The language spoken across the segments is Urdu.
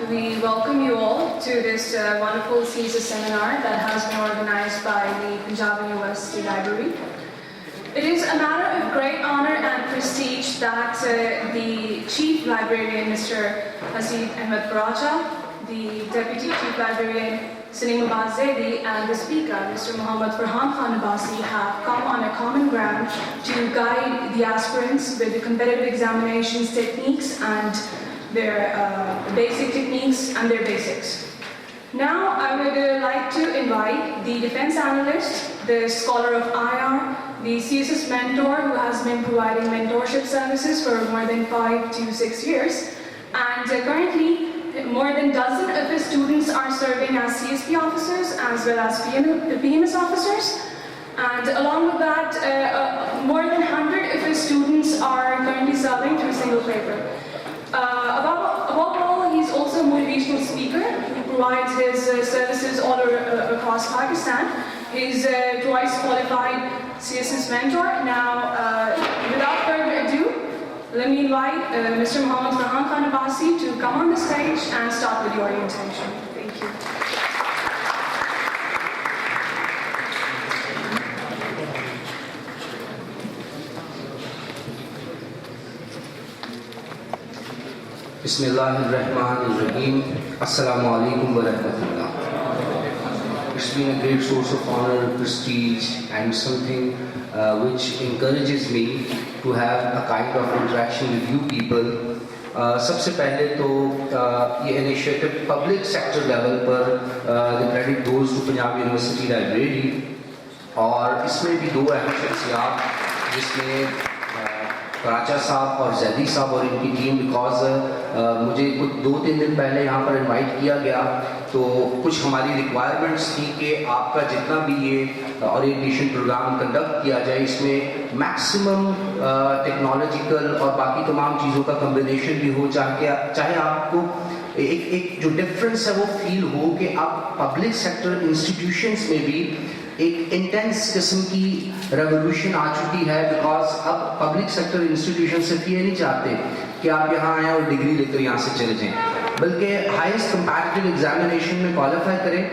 we welcome you all to this wonderful CSIS seminar that has been organized by the Punjab University Library. It is a matter of great honor and prestige that the Chief Librarian, Mr. Haseeb Ahmed Baracha, the Deputy Chief Librarian, Salim Abbas Zaidi, and the Speaker, Mr. Muhammad Farhan Khan Abbasi, have come on a common ground to guide the aspirants with the competitive examinations techniques and their basic techniques and their basics. Now I would like to invite the defense analyst, the scholar of IR, the CSIS mentor who has been providing mentorship services for more than 5 to 6 years, and currently more than a dozen of his students are serving as CSP officers as well as PMS officers, and along with that more than 100 of his students are currently serving through single paper. Above all, he's also a motivational speaker who provides his services all across Pakistan. He's twice qualified CSIS mentor. Now, without further ado, let me invite Mr. Muhammad Farhan Khan Abbasi to come on the stage and start with the orientation. Thank you. Bismillahirrahmanirrahim. Assalamu alaikum wa rahmatullah. It's been a great source of honor, prestige, and something which encourages me to have a kind of interaction with you people. سب سے پہلے تو یہ initiative public sector level per the credit goes to Punjab university library, اور اس میں بھی 2 اہم شخصیات جس میں کراچا صاحب اور زیدی صاحب اور ان کی ٹیم، بیکاز مجھے کچھ 2-3 دن پہلے یہاں پر انوائٹ کیا گیا تو کچھ ہماری ریکوائرمنٹس تھی کہ آپ کا جتنا بھی یہ اورینٹیشن پروگرام کنڈکٹ کیا جائے اس میں میکسیمم ٹیکنالوجیکل اور باقی تمام چیزوں کا کمبینیشن بھی ہو، چاہے آپ کو ایک جو ڈفرینس ہے وہ فیل ہو کہ آپ پبلک سیکٹر انسٹیٹیوشنس میں بھی ایک انٹینس قسم کی ریولیوشن آ چکی ہے، بیکاز اب پبلک سیکٹر انسٹیٹیوشن صرف یہ نہیں چاہتے کہ آپ یہاں آئیں اور ڈگری لے کر یہاں سے چلے جائیں، بلکہ ہائیسٹ کمپیٹیٹیو ایگزامینیشن میں کوالیفائی کریں.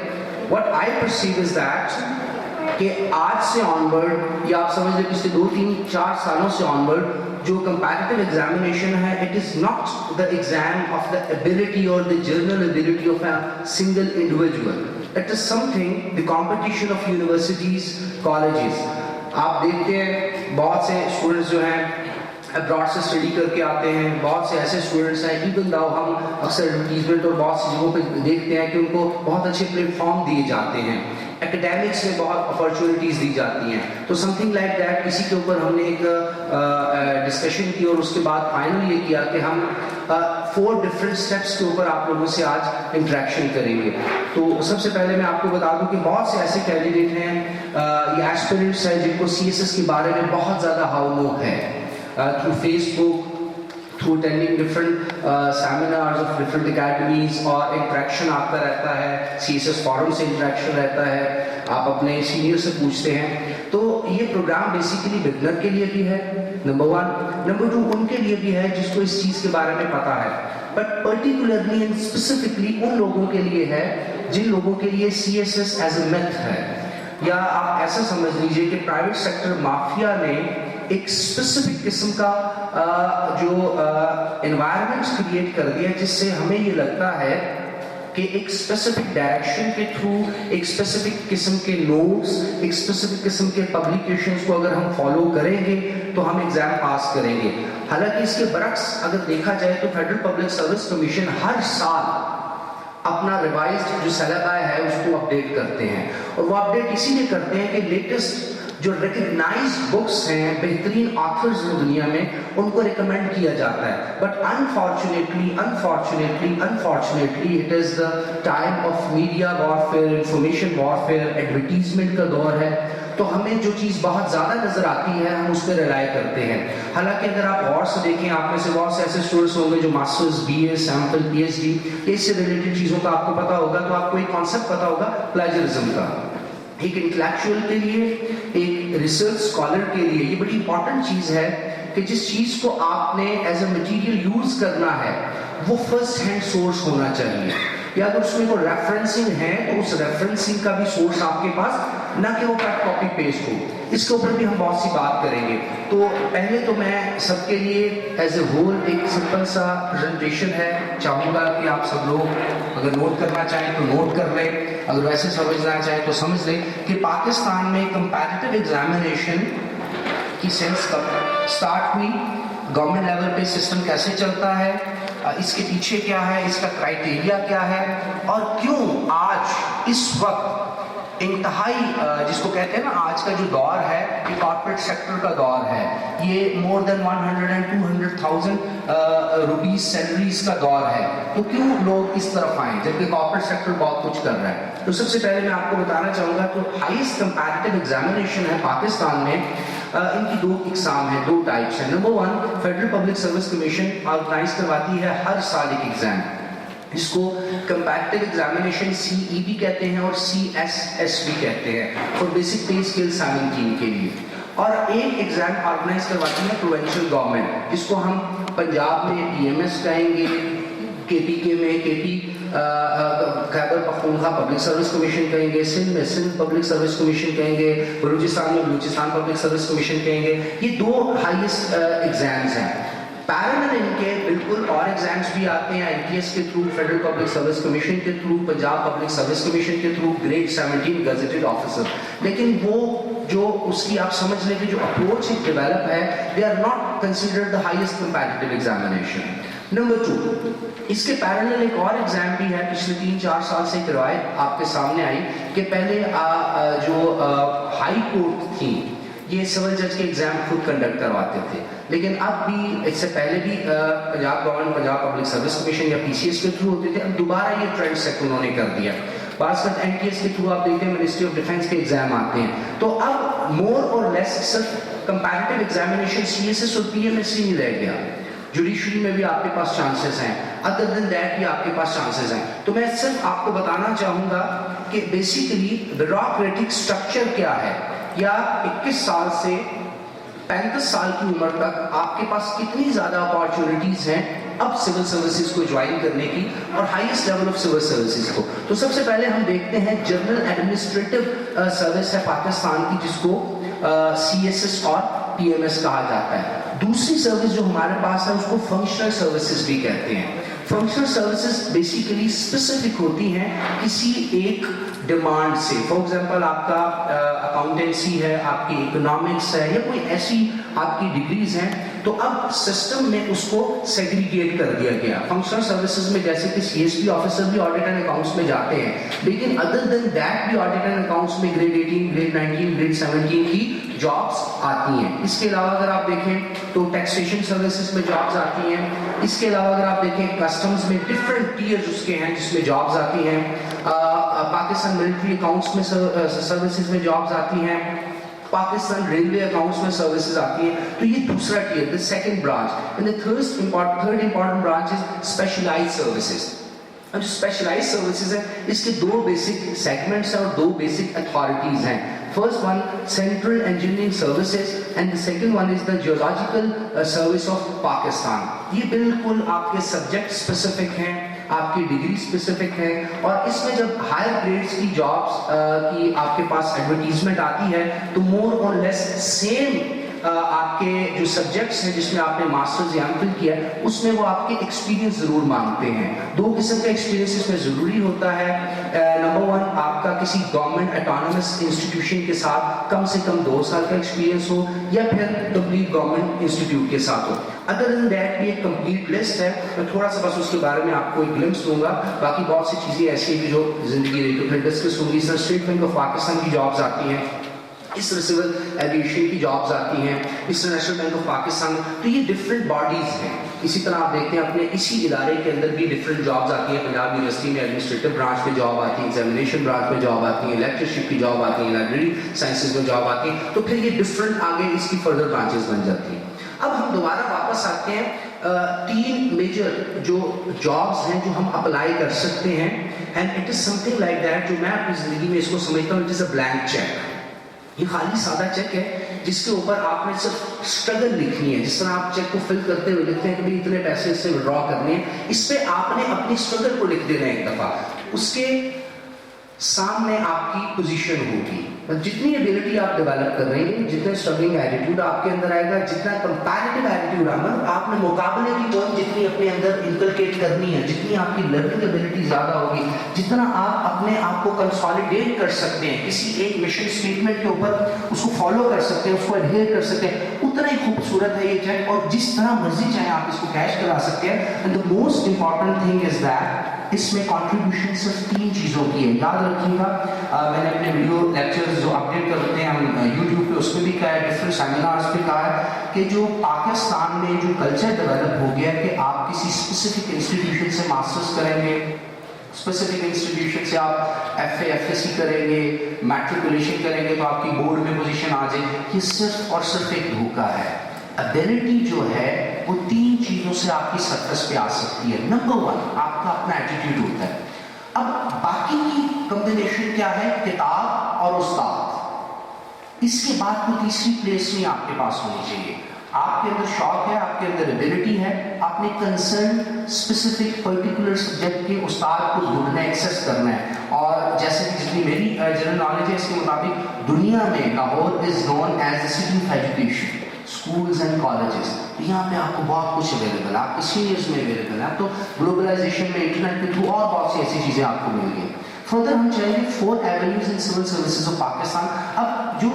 What I perceive is that کہ آج سے آن ورڈ، یا آپ سمجھ لیں پچھلے 2-3-4 سالوں سے آن ورڈ جو کمپیٹیٹیو ایگزامینیشن ہے، it is not the exam of the ability اور the general ability of a single individual. It is something, the competition of universities, colleges. آپ دیکھتے ہیں بہت سے اسٹوڈنٹس جو ہیں ابراڈ سے اسٹڈی کر کے آتے ہیں، بہت سے ایسے اسٹوڈنٹس ہیں ایون داؤ ہم اکثر ایڈورٹیزمنٹ اور بہت سی جگہوں پہ دیکھتے ہیں کہ ان کو بہت اچھے پلیٹ فارم دیے جاتے ہیں، ایکڈیمکس میں بہت اپرچونیٹیز دی جاتی ہیں. تو سم تھنگ لائک دیٹ اسی کے اوپر ہم نے ایک ڈسکشن کی اور اس کے بعد فائنل یہ کیا کہ ہم 4 ڈفرینٹ اسٹیپس کے اوپر آپ لوگوں سے آج انٹریکشن کریں گے. تو سب سے پہلے میں آپ کو بتا دوں کہ بہت سے ایسے کینڈیڈیٹ ہیں یا ایسپیرنٹس ہیں جن کو سی ایس ایس کے بارے میں بہت زیادہ ہاؤ نو ہے، through Facebook, through attending different seminars of different academies، اور انٹریکشن آپ کا رہتا ہے، سی ایس ایس فورم سے انٹریکشن رہتا ہے، آپ اپنے سینئر سے پوچھتے ہیں. تو یہ پروگرام بیسیکلی بگنر کے لیے بھی ہے، نمبر 1. نمبر 2 ان کے لیے بھی ہے جس کو اس چیز کے بارے میں پتا ہے، بٹ پرٹیکولرلی اینڈ اسپیسیفکلی ان لوگوں کے لیے ہے جن لوگوں کے لیے C S S as a myth ہے، یا آپ ایسا سمجھ لیجئے کہ پرائیویٹ سیکٹر مافیا نے ایک اسپیسیفک قسم کا جو انوائرمنٹ کریٹ کر دیا جس سے ہمیں یہ لگتا ہے کہ ایک اسپیسیفک ڈائریکشن کے تھرو ایک اسپیسیفک قسم کے نوٹس، ایک اسپیسیفک قسم کے پبلیکیشنز کو اگر ہم فالو کریں گے تو ہم ایگزام پاس کریں گے. حالانکہ اس کے برعکس اگر دیکھا جائے تو فیڈرل پبلک سروس کمیشن ہر سال اپنا ریوائزڈ جو سلیبا ہے اس کو اپڈیٹ کرتے ہیں، اور وہ اپڈیٹ اسی لیے کرتے ہیں کہ لیٹسٹ جو ریکگنائزڈ بکس ہیں، بہترین آتھرز ہیں دنیا میں، ان کو ریکمینڈ کیا جاتا ہے. But unfortunately it is the time of media warfare, information warfare, advertisement کا دور ہے، تو ہمیں جو چیز بہت زیادہ نظر آتی ہے ہم اس پہ ریلائی کرتے ہیں. حالانکہ اگر آپ غور سے دیکھیں، آپ میں سے بہت سے ایسے اسٹوڈنٹس ہوں گے جو ماسٹرز، بی اے، سیمپل، پی ایچ ڈی، اس سے ریلیٹڈ چیزوں کا آپ کو پتا ہوگا، تو آپ کو ایک کانسیپٹ پتا ہوگا پلیجرزم کا. ایک انٹلیکچوئل کے لیے، ایک ریسرچ اسکالر کے لیے یہ بڑی امپورٹنٹ چیز ہے کہ جس چیز کو آپ نے ایز اے مٹیریل یوز کرنا ہے وہ فرسٹ ہینڈ سورس ہونا چاہیے، یا اگر اس میں کوئی ریفرنسنگ ہے تو اس ریفرنسنگ کا بھی سورس آپ کے پاس، نہ کہ وہ کٹ کاپی پیسٹ ہو. اس کے اوپر بھی ہم بہت سی بات کریں گے. تو پہلے تو میں سب کے لیے ایز اے ہول ایک سمپل سا پریزنٹیشن ہے، چاہوں گا کہ آپ سب لوگ اگر نوٹ کرنا چاہیں تو نوٹ کر لیں، اگر ویسے سمجھنا چاہیں تو سمجھ لیں کہ پاکستان میں کمپیٹیٹو ایگزامینیشن کی سینس کب اسٹارٹ ہوئی، گورنمنٹ لیول پہ سسٹم کیسے چلتا ہے، اس کے پیچھے کیا ہے، اس کا کرائٹیریا کیا ہے، اور کیوں آج اس وقت انتہائی جس کو کہتے ہیں نا آج کا جو دور ہے یہ کارپوریٹ سیکٹر کا دور ہے، یہ مور دین 100 and 200,000 روپیز سیلریز کا دور ہے. تو کیوں لوگ اس طرف آئیں جبکہ کارپوریٹ سیکٹر بہت کچھ کر رہا ہے. تو سب سے پہلے میں آپ کو بتانا چاہوں گا تو ہائیسٹ کمپیٹیٹو ایگزامینیشن ہے پاکستان میں، ان کی دو اقسام ہیں، دو ٹائپس ہیں. Number 1 federal public service commission organize کرواتی ہے ہر سال ایک ایگزام، جس کو کمپیٹیٹو ایگزامینیشن CE بھی کہتے ہیں اور CSS بھی کہتے ہیں، فار بیسک پے اسکیل 17 کے لیے. اور ایک ایگزام آرگنائز کرواتی ہے پروونشل گورنمنٹ، جس کو ہم پنجاب میں PMS کہیں گے، KPK میں KP Khyber Pakhtunkhwa public service commission کہیں گے، سندھ میں سندھ پبلک سروس کمیشن کہیں گے، بلوچستان میں بلوچستان پبلک سروس کمیشن کہیں گے. یہ دو ہائیسٹ ایگزامز ہیں. پیرالل ان کے بالکل اور ایگزامز بھی آتے ہیں ITS کے through, federal public service commission کے through, Punjab public service commission کے تھرو، گریڈ 17 گزٹڈ آفیسر. لیکن وہ جو اس کی آپ سمجھ لیں کہ جو اپروچ ڈیولپ ہے، they are not considered the highest competitive examination. Number 2 اس کے پیرالل ایک اور ایگزام بھی ہے، پچھلے 3-4 سال سے ایک روایت آپ کے سامنے آئی کہ پہلے جو ہائی کورٹ تھی یہ سول جج کے ایگزام خود کنڈکٹ کرواتے تھے، لیکن اب بھی اس سے پہلے بھی Punjab government Punjab public service commission یا PCS کے تھرو ہوتے تھے. اب دوبارہ یہ ٹرینڈ سیٹ انہوں نے کر دیا. بعض وقت NTS کے تھرو آپ دیکھتے ہیں منسٹری آف ڈیفینس کے ایگزام آتے ہیں. تو اب مور اور لیس صرف کمپیٹیٹو ایگزامینیشن CSS اور PMS ہی نہیں رہ گیا، جوڈیشری میں بھی آپ کے پاس چانسز ہیں، ادر دین دیٹ بھی آپ کے پاس چانسز ہیں. تو میں صرف آپ کو بتانا چاہوں گا کہ بیسیکلی بیوروکریٹک سٹرکچر کیا ہے، یا 21 سال سے 35 سال کی عمر تک آپ کے پاس کتنی زیادہ اپارچونیٹیز ہیں اب سول سروسز کو جوائن کرنے کی اور highest level of civil services کو. تو سب سے پہلے ہم دیکھتے ہیں جنرل ایڈمنسٹریٹو سروس ہے پاکستان کی، جس کو CSS اور PMS کہا جاتا ہے. دوسری سروس جو ہمارے پاس ہے اس کو فنکشنل سروسز بھی کہتے ہیں. فنکشنل سروسز بیسیکلی اسپیسیفک ہوتی ہیں کسی ایک ڈیمانڈ سے. فار ایگزامپل آپ کا اکاؤنٹنسی ہے، آپ کی اکنامکس ہے، یا کوئی ایسی آپ کی ڈگریز ہیں، تو اب سسٹم میں اس کو سیگریگیٹ کر دیا گیا. فنکشنل سروسز میں جیسے کہ CSP آفیسر بھی آڈٹ اینڈ اکاؤنٹس میں جاتے ہیں، لیکن ادر دین دیٹ بھی آڈٹ اینڈ اکاؤنٹس میں گریڈ 18 گریڈ 19 گریڈ 17 کی جابس آتی ہیں. اس کے علاوہ اگر آپ دیکھیں تو ٹیکسیشن سروسز میں جابس آتی ہیں. اس کے علاوہ اگر آپ دیکھیں کسٹمز میں ڈفرینٹ ٹیئرز اس کے ہیں جس میں جابس آتی ہیں. پاکستان ملٹری اکاؤنٹس میں سروسز میں جابس آتی ہیں. پاکستان ریلوے اکاؤنٹس میں سروسز آتی ہیں. تو یہ دوسرا tier, the second branch. And the third important branch is specialized services. اب جو اسپیشلائز سروسز ہیں اس کے دو بیسک سیگمنٹس ہیں اور دو بیسک اتھارٹیز ہیں. First one central engineering services and the second one is the geological service of Pakistan. یہ بالکل آپ کے سبجیکٹ اسپیسیفک ہیں، آپ کی ڈگری اسپیسیفک ہے، اور اس میں جب ہائر گریڈس کی جابس کی آپ کے پاس ایڈورٹیزمنٹ آتی ہے تو مور اور لیس سیم آپ کے جو سبجیکٹس ہیں جس میں آپ نے ماسٹرز یا MPhil کیا ہے اس میں وہ آپ کے ایکسپیرینس ضرور مانگتے ہیں. دو قسم کا ایکسپیرینس اس میں ضروری ہوتا ہے. نمبر 1 آپ کا کسی گورنمنٹ اٹانومس انسٹیٹیوشن کے ساتھ کم سے کم 2 سال کا ایکسپیرینس ہو، یا پھر کمپلیٹ گورنمنٹ انسٹیٹیوٹ کے ساتھ ہو. ادر دین دیٹ بھی ایک کمپلیٹ لسٹ ہے. میں تھوڑا سا بس اس کے بارے میں آپ کو ایک گلمپس دوں گا، باقی بہت سی چیزیں ایسی ہیں جو زندگی رہی تو پھر ڈسکس ہوں گی. اس طرح اسٹیٹ بینک آف پاکستان کی جابس آتی ہیں، اس طرح سول ایویشن کی جابس آتی ہیں، اس طرح نیشنل بینک آف پاکستان. تو یہ ڈفرینٹ باڈیز ہیں. اسی طرح آپ دیکھتے ہیں اپنے اسی ادارے کے اندر بھی ڈفرینٹ جابس آتی ہیں. پنجاب یونیورسٹی میں ایڈمنسٹریٹو برانچ میں جاب آتی ہے، ایگزامینیشن برانچ میں جاب آتی ہے، لیکچرشپ کی جاب آتی ہے، لائبریری سائنسز میں جاب آتی ہے. تو پھر یہ ڈفرینٹ آگے اس کی فردر برانچز بن جاتی ہیں. اب ہم دوبارہ واپس آتے ہیں 3 میجر جو جابس ہیں جو ہم اپلائی کر سکتے ہیں. And it is some thing like that جو میں اپنی زندگی میں اس کو سمجھتا ہوں it is a blank cheque. یہ خالی سادہ چیک ہے جس کے اوپر آپ نے صرف اسٹرگل لکھنی ہے. جس طرح آپ چیک کو فل کرتے ہوئے لکھتے ہیں کہ اتنے پیسے اس سے ودرا کرنے ہیں, اس پہ آپ نے اپنی اسٹرگل کو لکھ دینا ہے ایک دفعہ. اس کے سامنے آپ کی پوزیشن ہوگی. جتنی ایبلٹی آپ ڈیولپ کر رہے ہیں, جتنے اسٹرگلنگ ایٹیٹیوڈ آپ کے اندر آئے گا, جتنا کمپیریٹیو ایٹیٹیوڈ آئے گا, آپ نے مقابلے کی پوائنٹ جتنی اپنے اندر انکلکیٹ کرنی ہے, جتنی آپ کی لرننگ ایبلٹی زیادہ ہوگی, جتنا آپ اپنے آپ کو کنسالیڈیٹ کر سکتے ہیں کسی ایک مشن اسٹیٹمنٹ کے اوپر, اس کو فالو کر سکتے ہیں, اس کو ایڈہیئر کر سکتے ہیں, اتنا ہی خوبصورت ہے یہ چیک. اور جس طرح مرضی چاہے آپ اس کو کیش کرا سکتے ہیں. And the most important thing is that اس میں کنٹریبیوشن صرف 3 چیزوں کی ہے. یاد رکھیے گا, میں نے اپنے ویڈیو لیکچرز جو اپڈیٹ کرتے ہیں ہم یوٹیوب پہ, اس پہ بھی کہا ہے, ڈفرینٹ سیمینارز پہ کہا ہے کہ جو پاکستان میں جو کلچر ڈیولپ ہو گیا کہ آپ کسی اسپیسیفک انسٹیٹیوشن سے ماسٹرز کریں گے, اسپیسیفک انسٹیٹیوشن سے آپ F A F S C کریں گے, میٹریکولیشن کریں گے تو آپ کی بورڈ میں پوزیشن آ جائے. یہ صرف اور صرف ایک دھوکہ ہے. ابیلٹی جو ہے وہ 3 چیزوں سے آپ کی سرفس پہ آ سکتی ہے. نمبر 1 آپ کا اپنا ایٹیٹیوڈ ہوتا ہے. اب باقی کی کمبینیشن کیا ہے, کتاب اور استاد. اس کے بعد کوئی تیسری پلیس نہیں آپ کے پاس ہونی چاہیے. آپ کے اندر شوق ہے, آپ کے اندر ایبلٹی ہے, آپ نے کنسرن اسپیسیفک پرٹیکولر سبجیکٹ کے استاد کو ڈھونڈنا ہے, ایکسیس کرنا ہے. اور جیسے کہ جتنی میری جنرل نالج ہے اس کے مطابق دنیا میں Lahore is known as a city of education, schools and colleges. یہاں پہ آپ کو بہت کچھ اویلیبل ہے, آپ کے سینئرز میں اویلیبل ہے. اب تو گلوبلائزیشن میں انٹرنیٹ کے تھرو اور بہت سی ایسی چیزیں آپ کو مل گئی. فردر ہم چاہیں گے 4 avenues in civil services of Pakistan. اب جو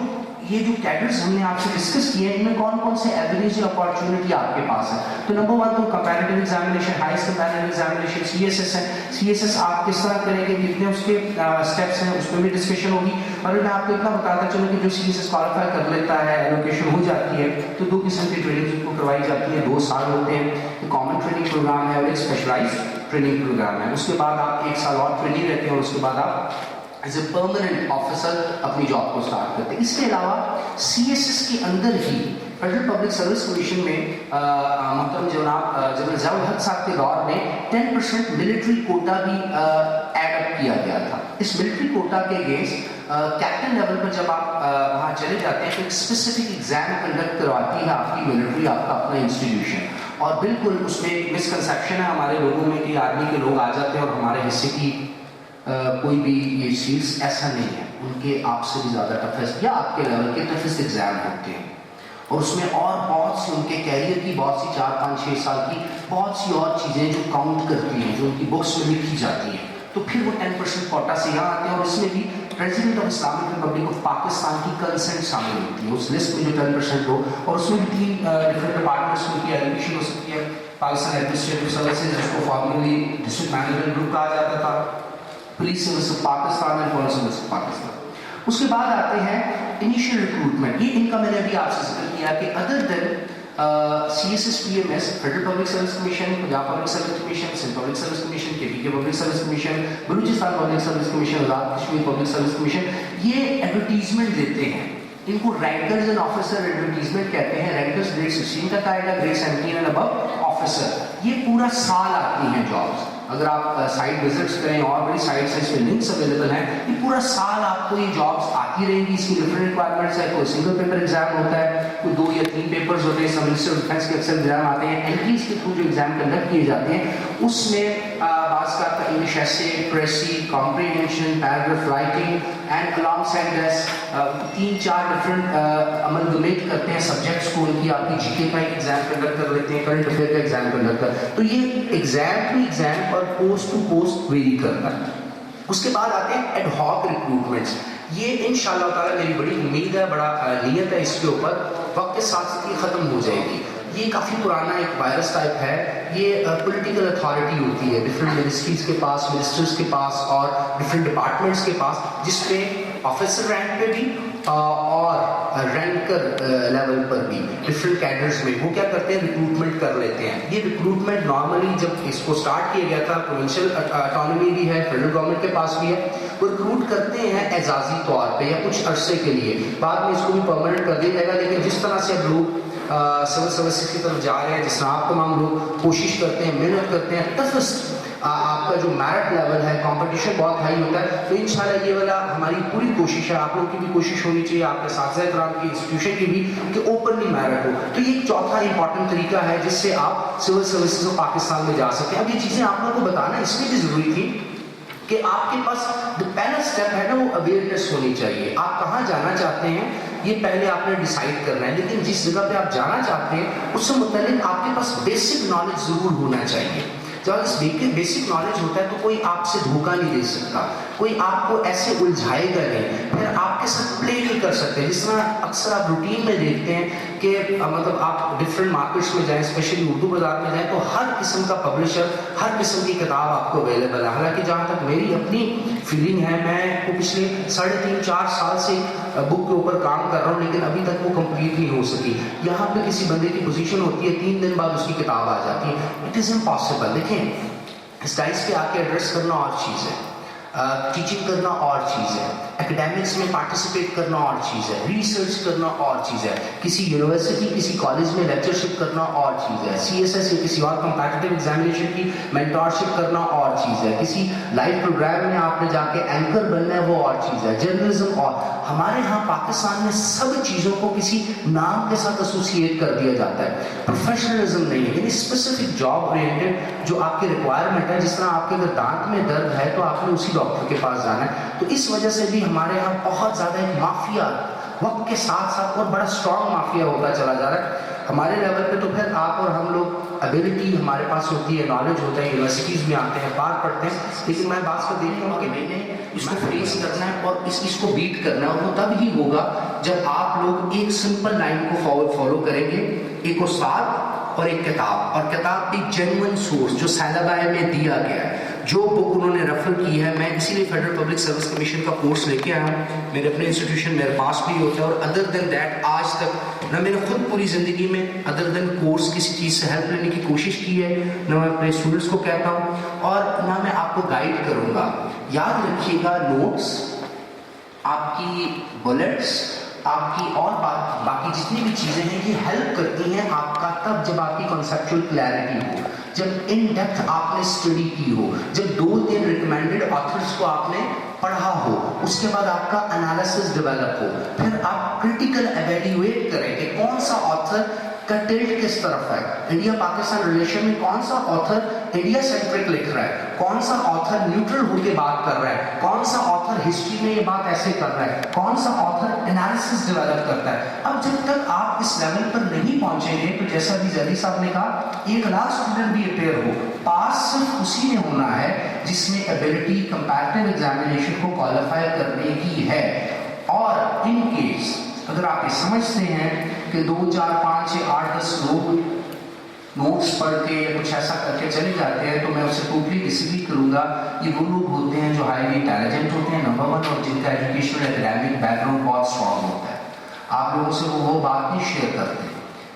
یہ جو کیڈرز ہم نے آپ سے ڈسکس کیے ہیں, ان میں کون کون سے ایونیوز یا اپارچونیٹی آپ کے پاس ہے. تو نمبر 1 تو comparative examination, highest comparative examination, C S S ہے. سی ایس ایس آپ کس طرح کریں گے, کتنے اس کے اسٹیپس ہیں, اس میں بھی ڈسکشن ہوگی. اور میں آپ کو اتنا بتاتا چلوں کہ جو سی ایس ایس کوالیفائی کر لیتا ہے, ایلوکیشن ہو جاتی ہے, تو 2 قسم کی ٹریننگ ان کو کروائی جاتی ہے. 2 سال ہوتے ہیں, ایک کامن ٹریننگ پروگرام ہے اور ایک اسپیشلائز ٹریننگ پروگرام ہے. اس کے بعد آپ 1 سال اور ٹریننگ لیتے ہیں اور اس کے بعد آپ ایز اے پرماننٹ آفیسر اپنی جاب کو اسٹارٹ کرتے ہیں. اس کے علاوہ سی ایس ایس کے اندر ہی فیڈرل پبلک سروس کمیشن میں محترم جناب جنرل ضیاء الحق صاحب کے دور میں 10% ملٹری کوٹا بھی ایڈ اپ کیا گیا تھا. اس ملٹری کوٹا کے اگینسٹ کیپٹن لیول پر جب آپ وہاں چلے جاتے ہیں تو ایک اسپیسیفک ایگزام کنڈکٹ کرواتی ہے آپ کی ملٹری, آپ کا اپنا انسٹیٹیوشن. اور بالکل اس میں ایک مسکنسیپشن ہے ہمارے لوگوں میں کہ آرمی کے لوگ آ جاتے ہیں اور ہمارے حصے کی کوئی بھی یہ چیز, ایسا نہیں ہے. ان کے آپ سے بھی زیادہ ٹفسٹ یا آپ کے لیول کے ٹفسٹ ایگزام ہوتے ہیں, اور اس میں اور بہت سی ان کے کیریئر کی بہت سی 4, 5, 6 سال کی بہت سی اور چیزیں جو کاؤنٹ کرتی ہیں, جو ان کی بکس میں لکھی جاتی ہیں. تو پھر وہ 10% کوٹا سے یہاں آتے ہیں, اور اس میں بھی president of Islamic republic of Pakistan کی کنسنٹ شامل ہوتی ہے اس لسٹ میں جو 10% ہو. اور اس میں بھی 3 ڈفرینٹ ڈپارٹمنٹس میں کی ایلوکیشن ہو سکتی ہے. پاکستان ایڈمنسٹریٹو سروسز, جس کو فارملی ڈسٹرکٹ مینجمنٹ گروپ کہا جاتا تھا, police service of Pakistan and foreign service of Pakistan. اس کے بعد آتے ہیں انیشیل ریکروٹمنٹ. یہ ان کا میں نے ابھی آپ سے ذکر کیا کہ other than C S S P M S, federal public service commission, Punjab public service commission, Sindh public service commission, K P K public service commission, Balochistan public service commission, Azad Kashmir public service commission, یہ ایڈورٹیزمنٹ دیتے ہیں. ان کو رینکرز اینڈ آفیسر ایڈورٹیزمنٹ کہتے ہیں. رینکرز گریڈ 16 تک آئے گا, گریڈ 17 اینڈ ابو آفیسر. یہ پورا سال آتی ہیں جابس. اگر آپ سائٹ وزٹس کریں, اور بڑی سائٹس ہیں, اس میں لنکس اویلیبل ہیں, یہ پورا سال آپ کو یہ جابس آتی رہیں گی. اس کی ڈفرینٹ ریکوائرمنٹس ہے. کوئی سنگل پیپر ایگزام ہوتا ہے, کوئی 2 یا 3 پیپرز ہوتے ہیں. سب منسٹر آف ڈیفینس کے اکثر ایگزام آتے ہیں. اینٹریز کے تھرو جو ایگزام کنڈکٹ کیے جاتے ہیں اس میں بعض کا انگلش ایسے, precis, comprehension, paragraph writing and alongside these 3-4 different amalgamate کرتے ہیں سبجیکٹس کو. ان کی آپ کی جی کے کا ایگزام کنڈکٹ کر لیتے ہیں, کرنٹ افیئر کا ایگزام کنڈکٹ کر. تو یہ ایگزام ٹو ایگزام اور پوسٹ ٹو پوسٹ ویری کرتا ہے. اس کے بعد آتے ہیں ایڈ ہاک ریکروٹمنٹس. یہ انشاءاللہ تعالیٰ میری بڑی امید ہے, بڑا نیت ہے اس کے اوپر, وقت کے ساتھ ساتھ یہ ختم ہو جائے گی. یہ کافی پرانا ایک وائرس ٹائپ ہے. یہ پولیٹیکل اتھارٹی ہوتی ہے ڈفرینٹ منسٹریز کے پاس, منسٹرز کے پاس اور ڈفرینٹ ڈپارٹمنٹس کے پاس, جس پہ آفیسر رینک پہ بھی اور رینکر لیول پر بھی ڈفرینٹ کیڈرز میں وہ کیا کرتے ہیں, ریکروٹمنٹ کر لیتے ہیں. یہ ریکروٹمنٹ نارملی جب اس کو سٹارٹ کیا گیا تھا, پروونشل اٹانومی بھی ہے, فیڈرل گورنمنٹ کے پاس بھی ہے, وہ ریکروٹ کرتے ہیں اعزازی طور پہ یا کچھ عرصے کے لیے. بعد میں اس کو بھی پرماننٹ کر دیا جائے گا. لیکن جس طرح سے اب لوگ سول سروسز کی طرف جا رہے ہیں, جس طرح آپ تمام لوگ کوشش کرتے ہیں, محنت کرتے ہیں, ٹفسٹ آپ کا جو میرٹ لیول ہے کمپٹیشن بہت ہائی ہوتا ہے. تو انشاءاللہ یہ والا ہماری پوری کوشش ہے, آپ لوگوں کی بھی کوشش ہونی چاہیے, آپ کے اساتذہ کرام کی انسٹیٹیوشن کی بھی, کہ اوپنلی میرٹ ہو. تو یہ ایک چوتھا امپورٹنٹ طریقہ ہے جس سے آپ سول سروسز آف پاکستان میں جا سکتے ہیں. اب یہ چیزیں آپ لوگوں کو بتانا اس لیے بھی ضروری تھی کہ آپ کے پاس پہلا اسٹیپ ہے نا وہ اویئرنیس ہونی چاہیے. آپ کہاں جانا چاہتے ہیں یہ پہلے آپ نے ڈیسائیڈ کرنا ہے, لیکن جس جگہ پہ آپ جانا چاہتے ہیں اس سے متعلق آپ کے پاس بیسک نالج ضرور ہونا چاہیے. جب اس بیسک نالج ہوتا ہے تو کوئی آپ سے دھوکہ نہیں دے سکتا, کوئی آپ کو ایسے الجھائے گا نہیں, پھر آپ کے ساتھ پلے نہیں کر سکتے. جس طرح اکثر آپ روٹین میں دیکھتے ہیں کہ مطلب آپ ڈفرینٹ مارکیٹس میں جائیں, اسپیشلی اردو بازار میں جائیں, تو ہر قسم کا پبلشر, ہر قسم کی کتاب آپ کو اویلیبل ہے. حالانکہ جہاں تک میری اپنی فیلنگ ہے, میں پچھلے 3.5-4 سال سے بک کے اوپر کام کر رہا ہوں, لیکن ابھی تک وہ کمپلیٹ نہیں ہو سکی. یہاں پہ کسی بندے کی پوزیشن ہوتی ہے, 3 دن بعد اس کی کتاب آ جاتی ہے. It is impossible. دیکھیں اسٹائلس پہ آ کے ایڈریس کرنا اور چیز ہے, ٹیچنگ کرنا اور چیز ہے, اکیڈیمکس میں پارٹیسپیٹ کرنا اور چیز ہے, ریسرچ کرنا اور چیز ہے, کسی یونیورسٹی کسی کالج میں لیکچرشپ کرنا اور چیز ہے, CSS یا کسی اور کمپیٹیٹیو ایگزامینیشن کی مینٹورشپ کرنا اور چیز ہے, کسی لائیو پروگرام میں آپ نے جا کے اینکر بننا ہے وہ اور چیز ہے, جرنلزم. اور ہمارے ہاں پاکستان میں سب چیزوں کو کسی نام کے ساتھ ایسوسیٹ کر دیا جاتا ہے, پروفیشنلزم نہیں ہے, یعنی اسپیسیفک جاب اورینٹڈ جو آپ کی ریکوائرمنٹ ہے. جس طرح آپ کے اگر دانت میں درد ہے تو آپ نے اسی ڈاکٹر کے پاس جانا ہے. تو اس وجہ سے بھی ہمارے یہاں بہت زیادہ ایک مافیا وقت کے ساتھ ساتھ اور بڑا اسٹرانگ مافیا ہوتا چلا جا رہا ہے. ہمارے لیول پہ تو پھر آپ اور ہم لوگ ابیلٹی ہمارے پاس ہوتی ہے, نالج ہوتا ہے, یونیورسٹیز میں آتے ہیں, پار پڑھتے ہیں, لیکن میں بات کو دیکھتا ہوں کہ میں نے اس کو فیس کرنا ہے اور اس کو بیٹ کرنا ہے. اور وہ تب ہی ہوگا جب آپ لوگ ایک سمپل لائن کو فالو کریں گے, ایک استاد اور ایک کتاب, اور کتاب ایک جینوئن سورس جو سیلابائے میں دیا گیا ہے, جو بک انہوں نے ریفر کی ہے. میں اسی لیے فیڈرل پبلک سروس کمیشن کا کورس لے کے آیا ہوں, میرے اپنے انسٹیٹیوشن میرے پاس بھی ہوتا ہے. اور ادر دین دیٹ آج تک نہ میں نے خود پوری زندگی میں ادر دین کورس کسی چیز سے ہیلپ لینے کی کوشش کی ہے, نہ میں اپنے اسٹوڈنٹس کو کہتا ہوں, اور نہ میں آپ کو گائیڈ کروں گا. یاد رکھیے گا نوٹس, آپ کی بلٹس, آپ کی اور باقی جتنی بھی چیزیں ہیں یہ ہیلپ کرتی ہیں آپ کا تب جب آپ کی کنسیپچول کلیئرٹی ہو, جب ان ڈیپتھ آپ نے اسٹڈی کی ہو, جب 2-3 ریکمینڈڈ آتھرس کو آپ نے پڑھا ہو, اس کے بعد آپ کا انالیسس ڈیولپ ہو, پھر آپ کرٹیکل ایویلیویٹ کریں کہ کون سا آتھر کا ٹلٹ کس طرف ہے, انڈیا پاکستان ریلیشن میں کون سا آتھر انڈیا سینٹرک لکھ رہا ہے, کون سا آتھر نیوٹرل ہو کے بات کر رہا ہے, کون سا آتھر ہسٹری میں یہ بات ایسے کر رہا ہے, کون سا آتھر انالیسس ڈیولپ کرتا ہے. اب جب تک آپ اس لیول پر نہیں پہنچیں گے تو جیسا بھی زلی صاحب نے کہا, ایک لاکھ اسٹوڈنٹ بھی اپیئر ہو, پاس صرف اسی میں ہونا ہے جس میں ایبلٹی کمپیریٹیو ایگزامینیشن کو کوالیفائی کرنے کی ہے. اور ان کیس اگر آپ یہ سمجھتے ہیں کہ 2, 4, 5, 6, 8, 10 لوگ نوٹس پڑھ کے یا کچھ ایسا کر کے چلے جاتے ہیں تو میں اسے ٹوٹلی ڈس ایگری کروں گا. یہ وہ لوگ ہوتے ہیں جو ہائیلی انٹیلیجنٹ ہوتے ہیں نمبر 1, اور جن کا ایجوکیشنل اکیڈیمک بیک گراؤنڈ بہت اسٹرانگ ہوتا ہے. آپ لوگوں سے وہ بات نہیں شیئر کرتے,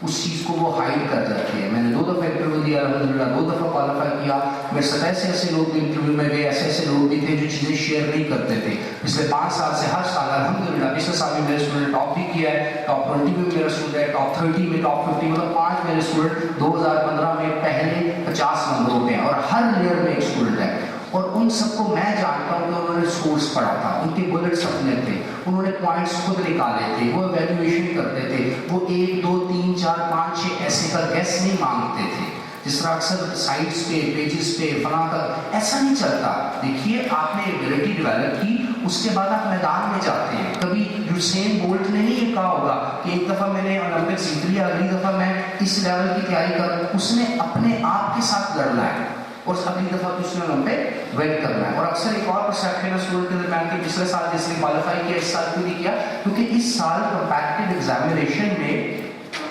اس چیز کو وہ ہائڈ کر جاتے ہیں. میں نے 2 دفعہ انٹرویو دیا, الحمدللہ 2 دفعہ کوالیفائی کیا. میرے ساتھ ایسے لوگ انٹرویو میں گئے, ایسے لوگ بھی تھے جو چیزیں شیئر نہیں کرتے تھے. پچھلے 5 سال سے ہر سال الحمدللہ پچھلے سال میں میرے اسٹوڈنٹ ٹاپ بھی کیا ہے, ٹاپ 20 میں میرا اسٹوڈنٹ ہے, ٹاپ 30 میں, ٹاپ 50, مطلب 5 میرے اسٹوڈنٹ 2015 میں پہلے 50 نمبروں پہ ہیں, اور ہر لیئر میں ایک اسٹوڈنٹ ہے. اور ان سب کو میں جانتا ہوں کہ انہوں نے سورس پڑھا تھا, ان کے بلٹس اپنے تھے, انہوں نے پوائنٹس خود نکالے تھے, وہ ایویلیویشن کرتے تھے, وہ 1, 2, 3, 4, 5, 6 ایسے کا گیس نہیں مانگتے تھے جس طرح اکثر سائٹس پہ, پیجز پہ, فلاں کا ایسا نہیں چلتا. دیکھیے آپ نے ایبلٹی ڈیولپ کی, اس کے بعد آپ میدان میں جاتے ہیں. کبھی یوسین بولٹ نے نہیں یہ کہا ہوگا کہ ایک دفعہ میں نے اولمپکس جیت لیا, اگلی دفعہ میں اس لیول کی تیاری کروں. اس نے اپنے آپ کے ساتھ لڑنا ہے اور اگلی دفعہ اس نے اولمپک وین کرنا ہے. اور اکثر ایک اور پرسیپشن ہے اسٹوڈنٹ کے درمیان کہ پچھلے سال جس نے کوالیفائی کیا اس سال کیوں نہیں کیا, کیونکہ اس سال کمپیٹیٹیو ایگزامینیشن میں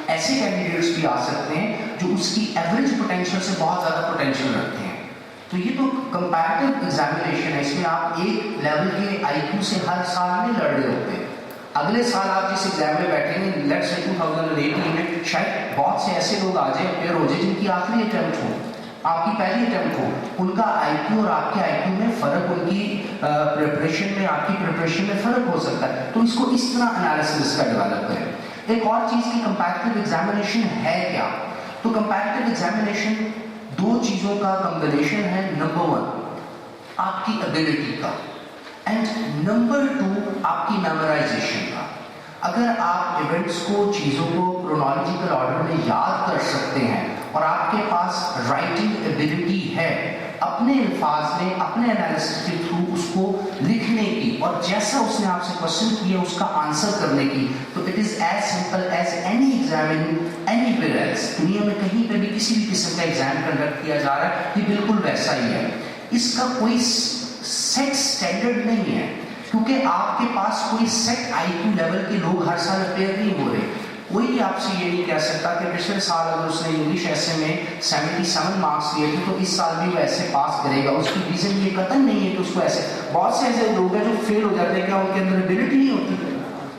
ایسے کینڈیڈیٹس بھی آ سکتے ہیں جو اس کی ایوریج پوٹینشیل سے بہت زیادہ پوٹینشیل رکھتے ہیں. تو یہ تو کمپیریٹیو ایگزامینیشن ہے, اس میں آپ ایک لیول کے آئی کیو سے ہر سال نہیں لڑ رہے ہوتے. اگلے سال آپ جس ایگزام میں بیٹھیں گے, لیٹس سے 2018 میں شاید بہت سے ایسے لوگ آ جائیں, اپیئر ہو جائیں جن کی آخری اٹیمپٹ ہو, آپ کی پہلی اٹیمپٹ ہو, ان کا آئی کیو اور آپ کے آئی کیو میں فرق, ان کی پریپریشن میں, آپ کی پریپریشن میں فرق ہو سکتا ہے. تو اس کو اس طرح انالیسس کا ڈیولپ کریں. ایک اور چیز کی کمپیریٹیو ایگزامینیشن ہے کیا, تو کمپیریٹیو ایگزامینیشن دو چیزوں کا کمبینیشن ہے. نمبر 1 آپ کی ابیلٹی کا اینڈ نمبر 2 آپ کی میمورائزیشن کا. اگر آپ ایونٹس کو چیزوں کو کرونالوجیکل آرڈر میں یاد کر سکتے ہیں اور آپ کے پاس رائٹنگ ایبلٹی ہے اپنے الفاظ میں اپنے انالیسس کے تھرو اس کو لکھنے کی اور جیسا اس نے آپ سے کوشچن کیا اس کا آنسر کرنے کی, تو it is as simple as any exam anywhere else. دنیا میں کہیں پہ بھی کسی بھی قسم کا ایگزام کنڈکٹ کیا جا رہا ہے یہ بالکل ویسا ہی ہے. اس کا کوئی سیٹ اسٹینڈرڈ نہیں ہے کیونکہ آپ کے پاس کوئی سیٹ آئی کیو لیول کے لوگ ہر سال اپیئر نہیں ہو رہے. کوئی آپ سے یہ نہیں کہہ سکتا کہ پچھلے سال اگر اس نے انگلش ایسے میں 77 مارکس لیے تھے تو اس سال بھی وہ ایسے پاس کرے گا. اس کی ریزن یہ قطعاً نہیں ہے کہ اس کو ایسے, بہت سے ایسے لوگ ہیں جو فیل ہو جاتے ہیں کیا ان کے اندر ایبلٹی نہیں ہوتی.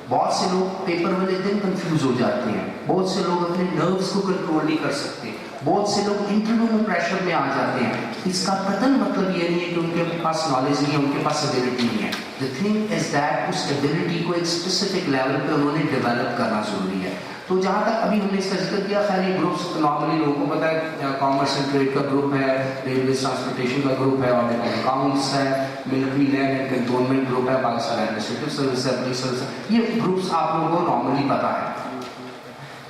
بہت سے لوگ پیپر والے دن کنفیوز ہو جاتے ہیں, بہت سے لوگ اپنے نروز کو کنٹرول نہیں کر سکتے, بہت سے لوگ انٹرویو میں پریشر میں آ جاتے ہیں. اس کا قطعاً مطلب یہ نہیں ہے کہ ان کے پاس نالج نہیں ہے, ان کے پاس ایبلٹی نہیں ہے. The thing is that اس ایبلٹی کو ایک اسپیسیفک لیول پہ انہوں نے ڈیولپ کرنا ضروری ہے. تو جہاں تک ابھی ہم نے اس کا ذکر کیا, خیر یہ گروپس نارملی لوگوں کو پتہ ہے, کامرس اینڈ ٹریڈ کا گروپ ہے, ریلویز ٹرانسپورٹیشن کا گروپ ہے, آڈٹ اینڈ اکاؤنٹس ہے, ملٹری لینڈ اینڈ کنٹونمنٹ گروپ ہے, پاکستان ایڈمنسٹریٹو سروس ہے, پولیس سروس ہے. یہ گروپس آپ لوگوں کو نارملی پتہ ہے.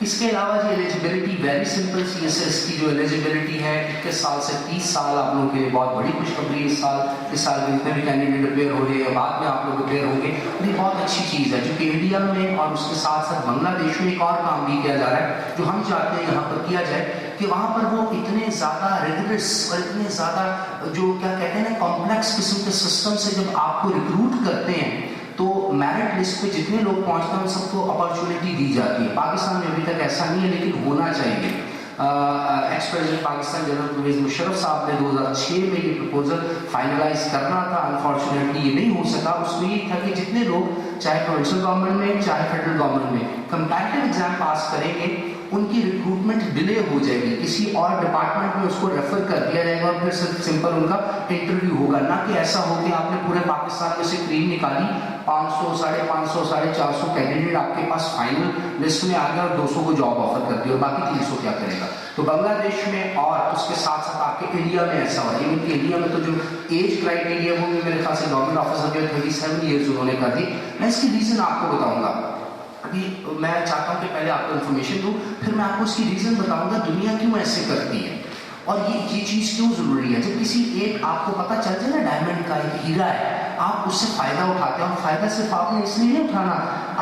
اس کے علاوہ یہ eligibility very simple C S S کی جو ایلیجیبلٹی ہے 21 سال سے 30 سال آپ لوگوں کے لیے بہت بڑی خوشخبری. اس سال میں جتنے بھی کینڈیڈیٹ اپیئر ہو رہے ہیں بعد میں آپ لوگ اپیئر ہوں گے, یہ بہت اچھی چیز ہے کیونکہ انڈیا میں اور اس کے ساتھ ساتھ بنگلہ دیش میں ایک اور کام بھی کیا جا رہا ہے جو ہم چاہتے ہیں یہاں پر کیا جائے کہ وہاں پر وہ اتنے زیادہ ریگولرس اور اتنے زیادہ جو کیا کہتے ہیں نا کمپلیکس قسم کے سسٹم سے جب آپ کو ریکروٹ کرتے ہیں تو میرٹ لسٹ پہ جتنے لوگ پہنچتے ہیں ان سب کو اپرچونیٹی دی جاتی ہے. پاکستان میں ابھی تک ایسا نہیں ہے لیکن ہونا چاہیے. Ex president Pakistan general Pervez Musharraf صاحب نے 2006 میں یہ پروپوزل فائنلائز کرنا تھا, انفارچونیٹلی یہ نہیں ہو سکا. اس میں یہ تھا کہ جتنے لوگ چاہے پروونشل گورنمنٹ میں چاہے فیڈرل گورنمنٹ میں کمپیریٹیو ایگزام پاس کریں گے ان کی ریکروٹمنٹ ڈیلے ہو جائے گی, کسی اور ڈپارٹمنٹ میں اس کو ریفر کر دیا جائے گا اور پھر صرف سمپل ان کا انٹرویو ہوگا. نہ کہ ایسا ہو کہ آپ نے پورے پاکستان میں سے کریم نکالی, 500 550 450 کینڈیڈیٹ آپ کے پاس فائنل لسٹ میں آ گیا اور 200 کو جاب آفر کر دی اور باقی 300 کیا کرے گا. تو بنگلہ دیش میں اور اس کے ساتھ ساتھ آپ کے انڈیا میں ایسا ہوا. ایون کہ انڈیا میں تو جو ایج کرائٹیریا وہ بھی میرے خیال سے گورنمنٹ آفیسر جو 37 ایئرز انہوں نے کر دی. میں اس کی ریزن آپ کو بتاؤں گا. ابھی میں چاہتا ہوں کہ پہلے آپ کو انفارمیشن دوں پھر میں آپ کو اس کی ریزن بتاؤں گا دنیا کیوں ایسے کرتی ہے اور یہ چیز کیوں ضروری ہے. جب کسی ایک آپ کو پتہ چل جائے نا ڈائمنڈ کا ایک ہیرا ہے آپ اس سے فائدہ اٹھاتے ہیں, اور فائدہ صرف آپ نے اس لیے نہیں اٹھانا,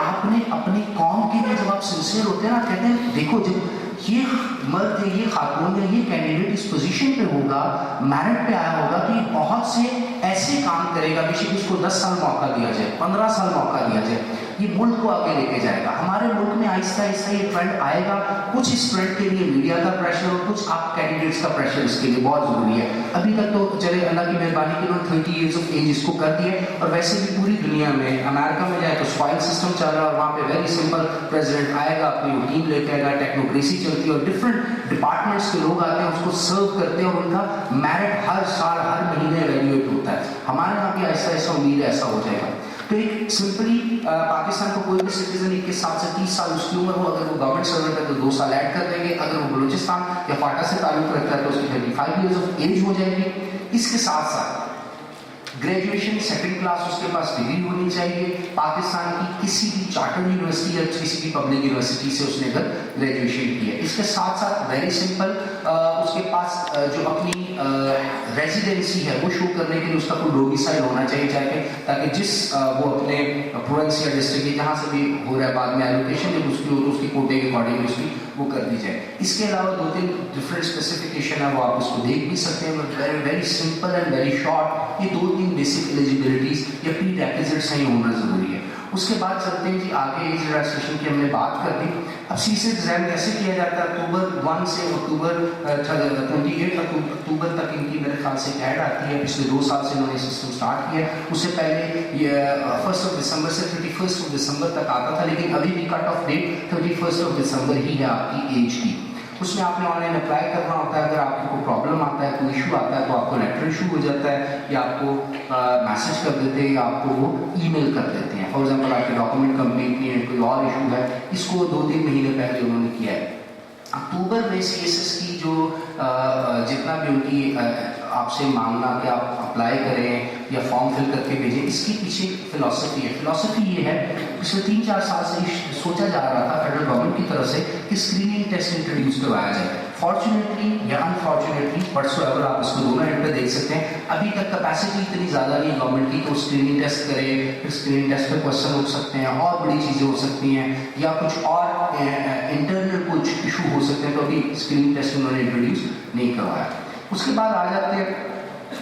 آپ نے اپنی قوم کے لیے جب آپ سنسیئر ہوتے ہیں نا کہتے ہیں دیکھو جب یہ مرد ہے یہ خاتون ہے یہ کینڈیڈیٹ اس پوزیشن پہ ہوگا میرٹ پہ آیا ہوگا تو یہ بہت سے ایسے کام کرے گا, بے شک اس کو 10 سال موقع دیا جائے 15 سال موقع دیا جائے, یہ ملک کو آگے لے کے جائے گا. ہمارے ملک میں آہستہ آہستہ یہ ٹرینڈ آئے گا. کچھ اس ٹرینڈ کے لیے میڈیا کا پریشر اور کچھ آپ کینڈیڈیٹس کا پریشر اس کے لیے بہت ضروری ہے. ابھی تک تو چلے اللہ کی مہربانی کی انہوں نے 30 ایئرز آف ایج اس کو کر دیا ہے, اور ویسے بھی پوری دنیا میں امریکہ میں جائے تو سوائل سسٹم چل رہا ہے اور وہاں پہ ویری سمپل پریزیڈنٹ آئے گا اپنی وہ ٹیم لے کے آئے گا, ٹیکنوکریسی چلتی ہے اور ڈفرینٹ ڈپارٹمنٹس کے لوگ آتے ہیں اس کو سرو کرتے ہیں اور ان کا میرٹ ہر سال ہر مہینے ایویلویٹ ہوتا ہے. ہمارے یہاں بھی ایسا ایسا امید ایسا ہو جائے گا. تو ایک سمپلی پاکستان کو کوئی بھی سٹیزن 21 سال سے 30 سال اس کی عمر ہو, اگر وہ گورنمنٹ سروینٹ ہے تو 2 سال ایڈ کر دیں گے, اگر وہ بلوچستان یا فاٹا سے تعلق رکھتا ہے تو اس کی 35 ایئرز آف ایج ہو جائے گی. اس کے ساتھ ساتھ گریجویشن سیکنڈ کلاس اس کے پاس ڈگری ہونی چاہیے. پاکستان کی کسی بھی چارٹرڈ یونیورسٹی یا کسی بھی پبلک یونیورسٹی سے اس نے اگر گریجویشن کی ہے. اس کے ساتھ ساتھ ویری سمپل اس کے پاس جو اپنی ریزیڈنسی ہے وہ شو کرنے کے لیے اس کا کوئی ڈومیسائل ہونا چاہیے تاکہ جس وہ اپنے پروونس یا ڈسٹرکٹ جہاں سے بھی ہو رہا ہے بعد میں ایلوکیشن جب اس کی ہو تو اس کی کوٹے کے اکارڈنگ اس کی وہ کر دی جائے. اس کے علاوہ 2-3 ڈفرینٹ اسپیسیفکیشن ہے وہ آپ اس کو دیکھ بھی سکتے ہیں, very very simple and very short. یہ 2-3 بیسک ایلیجیبلٹیز یا پری ریکوزٹس ہیں, یہ ہونا ضروری ہے. اس کے بعد چلتے ہیں جی آگے ایج ریلیکسیشن کی ہم نے بات کر دی. اب سی سے ایگزام کیسے کیا جاتا ہے, اکتوبر 1 سے اکتوبر 28 اکتوبر تک ان کی میرے خیال سے ایڈ آتی ہے. پچھلے 2 سال سے انہوں نے سسٹم اسٹارٹ کیا ہے. اس سے پہلے یہ 1 دسمبر سے 31 دسمبر تک آتا تھا, لیکن ابھی بھی کٹ آف ڈیٹ 31 دسمبر ہی ہے آپ کی ایج کی. اس میں آپ نے آن لائن اپلائی کرنا ہوتا ہے. اگر آپ کو کوئی پرابلم آتا ہے کوئی ایشو آتا ہے تو آپ کو لیٹر ایشو ہو جاتا ہے یا آپ کو میسج کر دیتے ہیں یا آپ کو وہ ای میل کر دیتے ہیں. فار ایگزامپل آپ کے ڈاکومنٹ کمپلیٹ نہیں ہے, کوئی اور ایشو ہے, اس کو 2-3 مہینے پہلے انہوں نے کیا ہے. اکتوبر میں سی ایس ایس کی جو جتنا بھی ان کی آپ سے مانگنا کہ آپ اپلائی کریں یا فارم فل کر کے بھیجیں، اس کی پیچھے فلاسفی ہے. فلاسفی یہ ہے، پچھلے 3-4 سال سے سوچا جا رہا تھا فیڈرل گورنمنٹ کی طرف سے کہ اسکریننگ ٹیسٹ انٹروڈیوس کروایا جائے. فارچونیٹلی یا انفارچونیٹلی پرسو ایور آپ اس کو دونوں اینڈ پہ دیکھ سکتے ہیں، ابھی تک کیپیسٹی اتنی زیادہ نہیں گورنمنٹ کی تو اسکریننگ ٹیسٹ کرے، پھر اسکریننگ ٹیسٹ پہ کوشچن ہو سکتے ہیں، اور بڑی چیزیں ہو سکتی ہیں، یا کچھ اور انٹرنل کچھ ایشو ہو سکتے ہیں، تو ابھی اسکریننگ ٹیسٹ انہوں نے انٹروڈیوس نہیں کروایا. اس کے بعد آ جاتے ہیں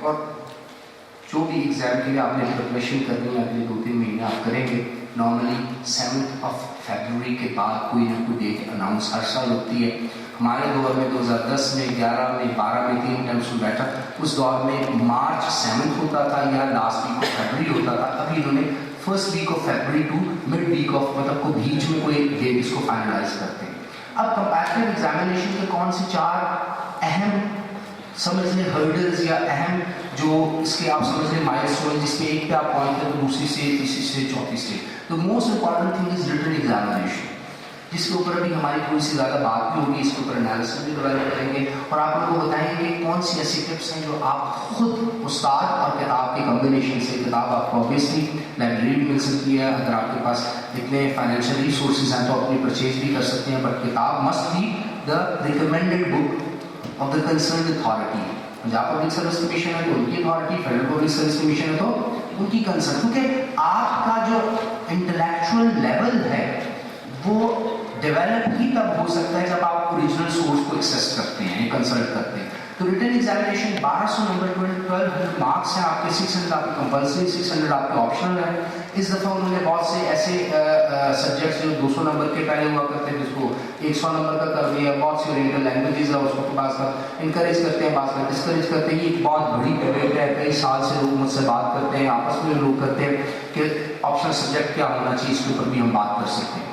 اور جو بھی ایگزام کے لیے آپ نے پریپریشن کرنی ہے اگلے 2-3 مہینے آپ کریں گے. نارملی 7 فیبروری کے بعد کوئی نہ کوئی ڈیٹ اناؤنس ہر سال ہوتی ہے. ہمارے دور میں 2010 میں 11 میں 12 میں 3 ٹائمس بیٹھا، اس دور میں مارچ 7 ہوتا تھا یا لاسٹ ویک آف فیبروری ہوتا تھا. ابھی انہوں نے first week of February to mid week of مطلب کو بیچ میں کوئی ڈیٹ اس کو فائنلائز کرتے ہیں. اب کمپیریٹیو ایگزامینیشن کے کون سے 4 اہم سمجھ لیں ہرڈلز یا اہم جو اس کے آپ سمجھ لیں مائل اسٹون جس پہ ایک پہ آپ پہنچتے ہیں تو دوسری سے تیسری سے چوتھی سے. تو most important thing is written examination, جس کے اوپر ابھی ہماری تھوڑی سی زیادہ بات بھی ہوگی، اس کے اوپر انالیسس بھی ڈیولپ کریں گے اور آپ لوگوں کو بتائیں گے کہ کون سی ایسی ٹپس ہیں جو آپ خود استاد اور کتاب کے کمبینیشن سے. کتاب آپ کو اوبیسلی لائبریری بھی مل سکتی ہے، اگر آپ کے پاس اتنے فائنینشیل ریسورسز ہیں تو اپنی پرچیز بھی کر سکتے ہیں، بٹ کتاب must be the recommended book of the concerned authority. Punjab public service commission ہے تو ان کی authority, federal public service commission ہے تو ان کی کنسرن، کیونکہ آپ کا جو انٹلیکچوئل لیول ہے وہ ڈیولپ ہی تب ہو سکتا ہے جب آپ اوریجنل سورس کو ایکسیس کرتے ہیں، کنسلٹ کرتے ہیں. تو ریٹن ایگزامینیشن 1200 نمبر 1200 مارکس ہیں آپ کے، 600 آپ کے کمپلسری، 600 آپ کے آپشنل ہے. اس دفعہ انہوں نے بہت سے ایسے سبجیکٹس جو 200 نمبر کے پہلے ہوا کرتے ہیں جس کو 100 نمبر کا کر دیا. بہت سی اورینٹل لینگویجز ہے اس کو بعض کا انکریج کرتے ہیں، بعض کا ڈسکریج کرتے ہیں. یہ ایک بہت بڑی ڈبیٹ ہے، کئی سال سے لوگ مجھ سے بات کرتے ہیں، آپس میں لوگ کرتے ہیں کہ آپشنل سبجیکٹ کیا ہونا چاہیے، اس کے اوپر بھی ہم بات کر سکتے ہیں.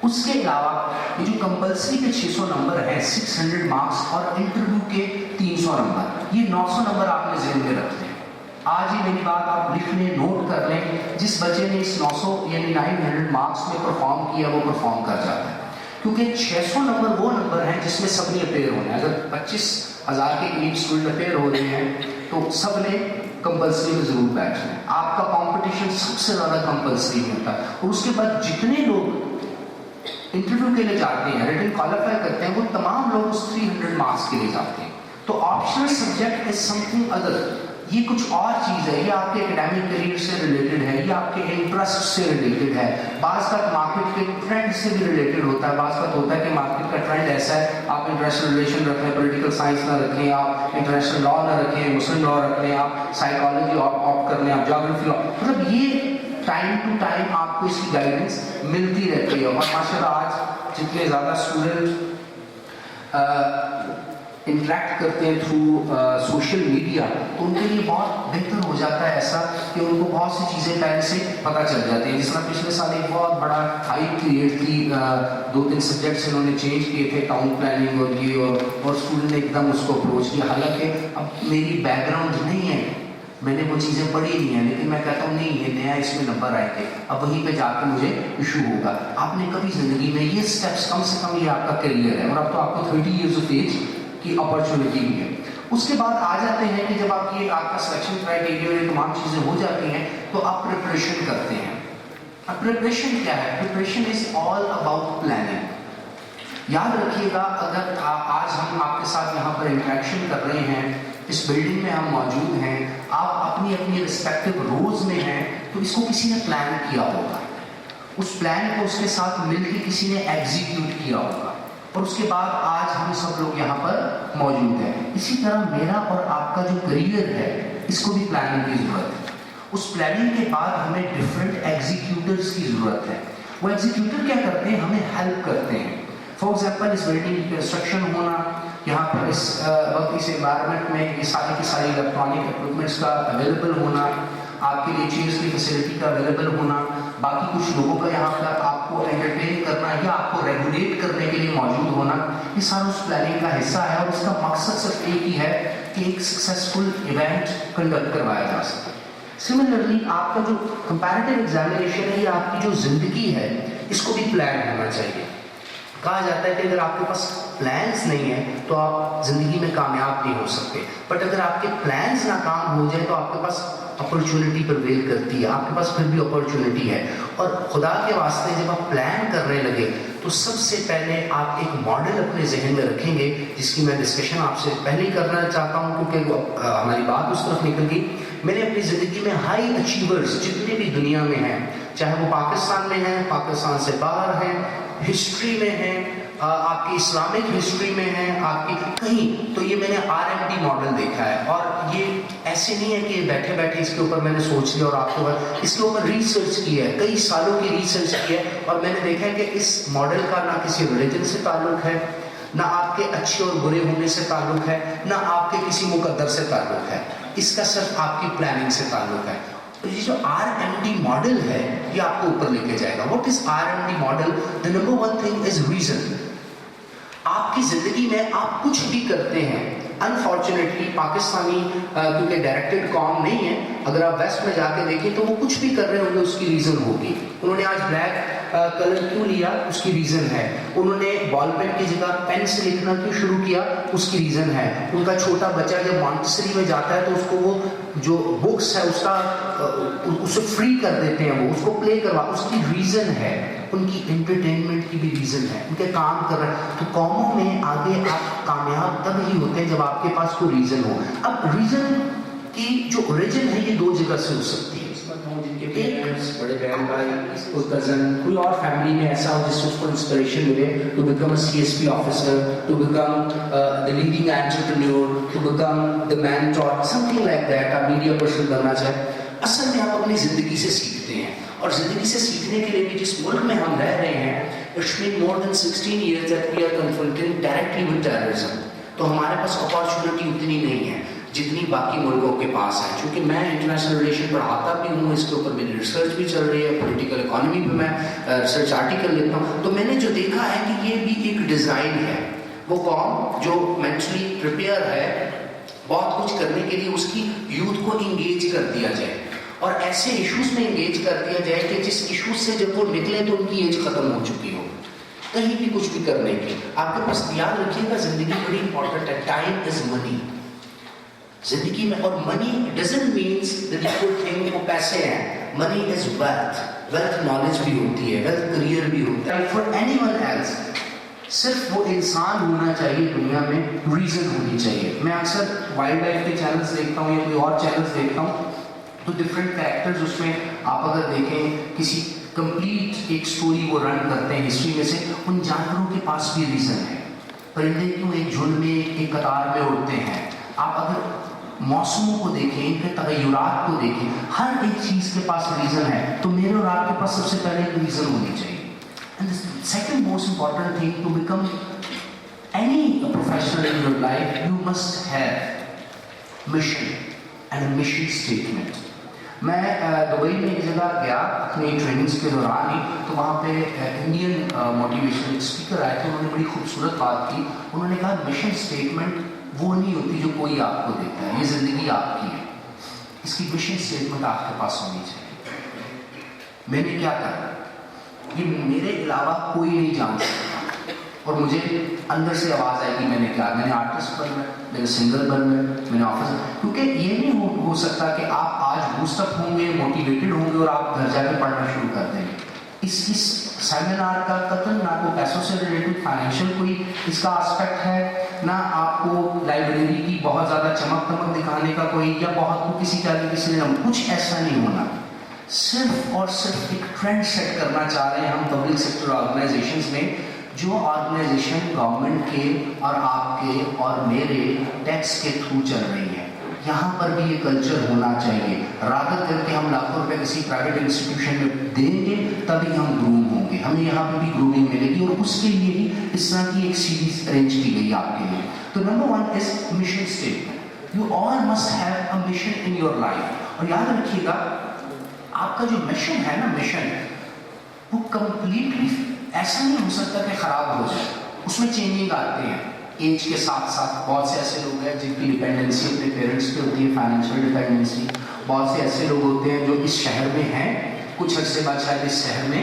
اس کے علاوہ یہ جو کمپلسری کے 600 نمبر ہیں 600 مارکس اور انٹرویو کے 300 نمبر، یہ 900 نمبر آپ نے ذہن میں رکھتے ہیں. آج ہی میری بات آپ لکھ لیں، نوٹ کر لیں، جس بچے نے اس 900 یعنی 900 مارکس میں پرفارم کیا وہ پرفارم کر جاتا ہے. کیونکہ 600 نمبر وہ نمبر ہیں جس میں سب نے اپیئر ہونا ہے. اگر 25,000 کے قریب اسٹوڈنٹ اپیئر ہو رہے ہیں تو سب نے کمپلسری میں ضرور بیٹھنا ہے. آپ کا کمپٹیشن سب سے زیادہ کمپلسری میں ہوتا ہے. اور اس کے بعد جتنے لوگ انٹرویو کے لیے جاتے ہیں، ریٹن کوالیفائی کرتے ہیں، وہ تمام لوگ اس 300 مارکس کے لیے جاتے ہیں. تو optional subject is some thing other, یہ کچھ اور چیز ہے، یہ آپ کے اکیڈیمک کریئر سے ریلیٹڈ ہے، یہ آپ کے انٹرسٹ سے ریلیٹڈ ہے. بعض کا مارکیٹ کے ٹرینڈ سے بھی ریلیٹڈ ہوتا ہے. بعض کا ہوتا ہے کہ مارکیٹ کا ٹرینڈ ایسا ہے آپ انٹرنیشنل ریلیشن رکھ لیں، پولیٹیکل سائنس نہ رکھیں، آپ انٹرنیشنل لا نہ رکھیں، مسلم لا رکھ لیں، آپ سائیکالوجی آپٹ کر لیں، آپ جیوگرافی مطلب یہ ٹائم ٹو ٹائم آپ کو اس کی گائیڈنس ملتی رہتی ہے. اور ماشاء اللہ آج جتنے زیادہ اسٹوڈنٹ انٹریکٹ کرتے ہیں تھرو سوشل میڈیا تو ان کے لیے بہت بہتر ہو جاتا ہے ایسا کہ ان کو بہت سی چیزیں پہلے سے پتہ چل جاتی ہیں. جس طرح پچھلے سال ایک بہت بڑا ہائپ کریٹ کی، 2-3 سبجیکٹس انہوں نے چینج کیے تھے، ٹاؤن پلاننگ اور یہ، اور اسٹوڈنٹ نے ایک دم اس کو اپروچ کیا. حالانکہ اب میری بیک گراؤنڈ نہیں ہے، میں نے وہ چیزیں پڑھی نہیں ہیں، لیکن میں کہتا ہوں نہیں یہ نیا اس میں نمبر آئے تھے، اب وہیں پہ جا کے مجھے ایشو ہوگا. آپ نے کبھی زندگی میں یہ اسٹیپس کم سے کم، یہ آپ کا کیریئر ہے اور اب تو آپ کو 30 ایئرز آف ایج کی اپرچونیٹی بھی ہے. اس کے بعد آ جاتے ہیں کہ جب آپ یہ آپ کا سلیکشن کرائٹیریا اور یہ تمام چیزیں ہو جاتی ہیں تو آپ پریپریشن کرتے ہیں. اب پریپریشن کیا ہے؟ Preparation is all about planning. یاد رکھیے گا اگر آج ہم آپ کے ساتھ یہاں پر انٹریکشن کر رہے ہیں، اس بلڈنگ میں ہم موجود ہیں، آپ اپنی اپنی رسپیکٹو روز میں ہیں، تو اس کو کسی نے پلان کیا ہوگا، اس پلان کو اس کے ساتھ مل کے کسی نے ایگزیکیوٹ کیا ہوگا اور اس کے بعد آج ہم سب لوگ یہاں پر موجود ہیں. اسی طرح میرا اور آپ کا جو کریئر ہے اس کو بھی پلاننگ کی ضرورت ہے. اس پلاننگ کے بعد ہمیں ڈفرینٹ ایگزیکیوٹرز کی ضرورت ہے. وہ ایگزیکیوٹر کیا کرتے ہیں؟ ہمیں ہیلپ کرتے ہیں. فار ایگزامپل اس بلڈنگ کی کنسٹرکشن ہونا، یہاں پر اس وقت اس انوائرمنٹ میں یہ ساری کی ساری الیکٹرانک اکوپمنٹس کا اویلیبل ہونا، آپ کے لیے چیئرس کی فیسلٹی کا اویلیبل ہونا، باقی کچھ لوگوں کا یہاں پر آپ کو انٹرٹین کرنا یا آپ کو ریگولیٹ کرنے کے لیے موجود ہونا، یہ سارا اس پلاننگ کا حصہ ہے. اور اس کا مقصد صرف ایک ہی ہے کہ ایک سکسیزفل ایونٹ کنڈکٹ کروایا جا سکے. سملرلی آپ کا جو کمپیریٹیو ایگزامینیشن ہے، یہ آپ کی جو زندگی ہے اس کو بھی پلان ہونا چاہیے. کہا جاتا ہے کہ اگر آپ کے پاس پلانس نہیں ہیں تو آپ زندگی میں کامیاب نہیں ہو سکتے, بٹ اگر آپ کے پلانس ناکام ہو جائے تو آپ کے پاس اپرچونٹی پرویل کرتی ہے, آپ کے پاس پھر بھی اپرچونٹی ہے. اور خدا کے واسطے جب آپ پلان کرنے لگے تو سب سے پہلے آپ ایک ماڈل اپنے ذہن میں رکھیں گے, جس کی میں ڈسکشن آپ سے پہلے ہی کرنا چاہتا ہوں کیونکہ ہماری بات اس طرف نکل گئی. میں نے اپنی زندگی میں ہائی اچیورز جتنے بھی دنیا میں ہیں, چاہے وہ پاکستان میں ہیں, پاکستان سے باہر ہیں, ہسٹری میں ہیں, آپ کی اسلامک ہسٹری میں ہیں, آپ کی کہیں, تو یہ میں نے RMD ماڈل دیکھا ہے. اور یہ ایسے نہیں ہے کہ بیٹھے بیٹھے اس کے اوپر میں نے سوچ لیا اور آپ کے بعد اس کے اوپر ریسرچ کی ہے, کئی سالوں کی ریسرچ کی ہے. اور میں نے دیکھا ہے کہ اس ماڈل کا نہ کسی ریلیجن سے تعلق ہے, نہ آپ کے اچھے اور برے ہونے سے تعلق ہے, نہ آپ کے کسی مقدر سے تعلق ہے, اس کا صرف آپ کی پلاننگ سے تعلق ہے. یہ جو RMD ماڈل ہے یہ آپ کو اوپر لے کے جائے گا. What is RMD model? the number one thing is reason. آپ کی زندگی میں آپ کچھ بھی کرتے ہیں, انفارچونیٹلی پاکستانی کیونکہ ڈائریکٹڈ قوم نہیں ہے, اگر آپ ویسٹ میں جا کے دیکھیں تو وہ کچھ بھی کر رہے ہوں گے اس کی ریزن ہوگی. انہوں نے آج بلیک کلر کیوں لیا, اس کی ریزن ہے. انہوں نے بال پین کی جگہ پین سے لکھنا کیوں شروع کیا, اس کی ریزن ہے. ان کا چھوٹا بچہ جب مانٹسری میں جاتا ہے تو اس کو وہ جو بکس ہے اس کا اسے فری کر دیتے ہیں, وہ اس کو پلے کروا, اس کی ریزن ہے. ان کی انٹرٹینمنٹ کی بھی ریزن ہے, ان کے کام کر رہے ہیں. تو قوموں میں آگے آپ کامیاب تب ہی ہوتے ہیں جب آپ کے پاس کوئی ریزن ہو. اب ریزن کی جو اوریجن ہے یہ دو جگہ سے ہو سکتی ہے. جن کے پیرنٹس, بڑے بہن بھائی, کوئی کزن, کوئی اور فیملی میں ایسا ہو جس سے اس کو انسپریشن ملے to become a CSP officer, to become the leading entrepreneur, to become the mentor, something like that. آپ میڈیا پرسن بننا چاہیں. اصل میں آپ اپنی زندگی سے سیکھتے ہیں, اور زندگی سے سیکھنے کے لیے بھی جس ملک میں ہم رہ رہے ہیں, it's been more than 16 years that we are confronting directly with terrorism. تو ہمارے پاس اپارچونیٹی اتنی نہیں ہے جتنی باقی ملکوں کے پاس ہے. چونکہ میں انٹرنیشنل ریلیشن پڑھاتا بھی ہوں, اس کے اوپر میری ریسرچ بھی چل رہی ہے, پولیٹیکل اکانومی پہ میں ریسرچ آرٹیکل لکھتا ہوں. تو میں نے جو دیکھا ہے کہ یہ بھی ایک ڈیزائن ہے. وہ قوم جو مینٹلی پریپیئر ہے بہت کچھ کرنے کے لیے, اس کی یوتھ کو انگیج کر دیا جائے اور ایسے ایشوز میں انگیج کر دیا جائے کہ جس ایشوز سے جب وہ نکلے تو ان کی ایج ختم ہو چکی ہو, کہیں بھی کچھ بھی کرنے کی. آپ کے پاس یاد رکھیے گا زندگی بڑی امپورٹنٹ ہے. ٹائم از منی زندگی میں, اور money doesn't means that you think وہ پیسے ہیں. Money is wealth. Wealth knowledge بھی ہوتی ہے, ویلتھ کریئر بھی ہوتا ہے. فار اینی ون ایلس صرف وہ انسان ہونا چاہیے دنیا میں, ریزن ہونی چاہیے. میں اکثر وائلڈ لائف کے چینلز دیکھتا ہوں یا کوئی اور چینلز دیکھتا ہوں تو ڈفرینٹ کریکٹرز اس میں آپ اگر دیکھیں کسی کمپلیٹ ایک سٹوری وہ رن کرتے ہیں ہسٹری میں سے, ان جانوروں کے پاس بھی ریزن ہے. پرندے کیوں ایک جھنڈ میں ایک قطار میں اڑتے ہیں. آپ اگر موسموں کو دیکھیں, ان کے تغیرات کو دیکھیں, ہر ایک چیز کے پاس ریزن ہے. تو میرے اور آپ کے پاس سب سے پہلے ایک ریزن ہونی چاہیے. And second most important thing to become any professional in your life, you must have mission and mission statement. میں دبئی میں ایک جگہ گیا اپنی ٹریننگس کے دوران ہی, تو وہاں پہ انڈین موٹیویشنل اسپیکر آئے تھے. انہوں نے بڑی خوبصورت بات کی. انہوں نے کہا مشن اسٹیٹمنٹ وہ نہیں ہوتی جو کوئی آپ کو دیتا ہے, یہ زندگی آپ کی ہے. اس کی مشن اسٹیٹمنٹ آپ کے پاس ہونی چاہیے. میں نے کیا کہا, یہ میرے علاوہ کوئی نہیں جان سکتا, اور مجھے اندر سے آواز آئے گی میں نے کیا, میں نے آرٹسٹ بننا ہے, میں نے سنگر بننا ہے, میں نے آفیسر. کیونکہ یہ نہیں ہو سکتا کہ آپ آج بوسٹ اپ ہوں گے, موٹیویٹڈ ہوں گے اور آپ گھر جا کے پڑھنا شروع کر دیں گے. اس سیمینار کا قتل نہ کوئی پیسوں سے ریلیٹڈ فائنینشیل کوئی اس کا آسپیکٹ ہے, نہ آپ کو لائبریری کی بہت زیادہ چمک دمک دکھانے کا کوئی, یا بہت کو کسی طرح کسی نے, کچھ ایسا نہیں ہونا. صرف اور صرف ایک ٹرینڈ سیٹ کرنا چاہ رہے ہیں ہم پبلک سیکٹر آرگنائزیشنز میں, جو آرگنائزیشن گورنمنٹ کے اور آپ کے اور میرے ٹیکس کے تھرو چل رہی ہے. یہاں پر بھی یہ کلچر ہونا چاہیے. راغب کر کے ہم لاکھوں روپے کسی پرائیویٹ انسٹیٹیوشن میں دیں گے تبھی ہم گروم ہوں گے, ہمیں یہاں پہ بھی گرومنگ ملے گی, اور اس کے لیے ہی اس طرح کی ایک سیریز ارینج کی گئی آپ کے لیے. تو number one is mission statement. You all must have a mission in your life. اور یاد رکھیے گا آپ کا جو مشن ہے نا, مشن وہ کمپلیٹلی ایسا نہیں ہو سکتا کہ خراب ہو جائے. اس میں چینجنگ آتے ہیں ایج کے ساتھ ساتھ. بہت سے ایسے لوگ ہیں جن کی ڈپینڈنسی اپنے پیرنٹس پہ ہوتی ہے, فائنینشیل ڈپینڈنسی. بہت سے ایسے لوگ ہوتے ہیں جو اس شہر میں ہیں, کچھ عرصے بعد شاید اس شہر میں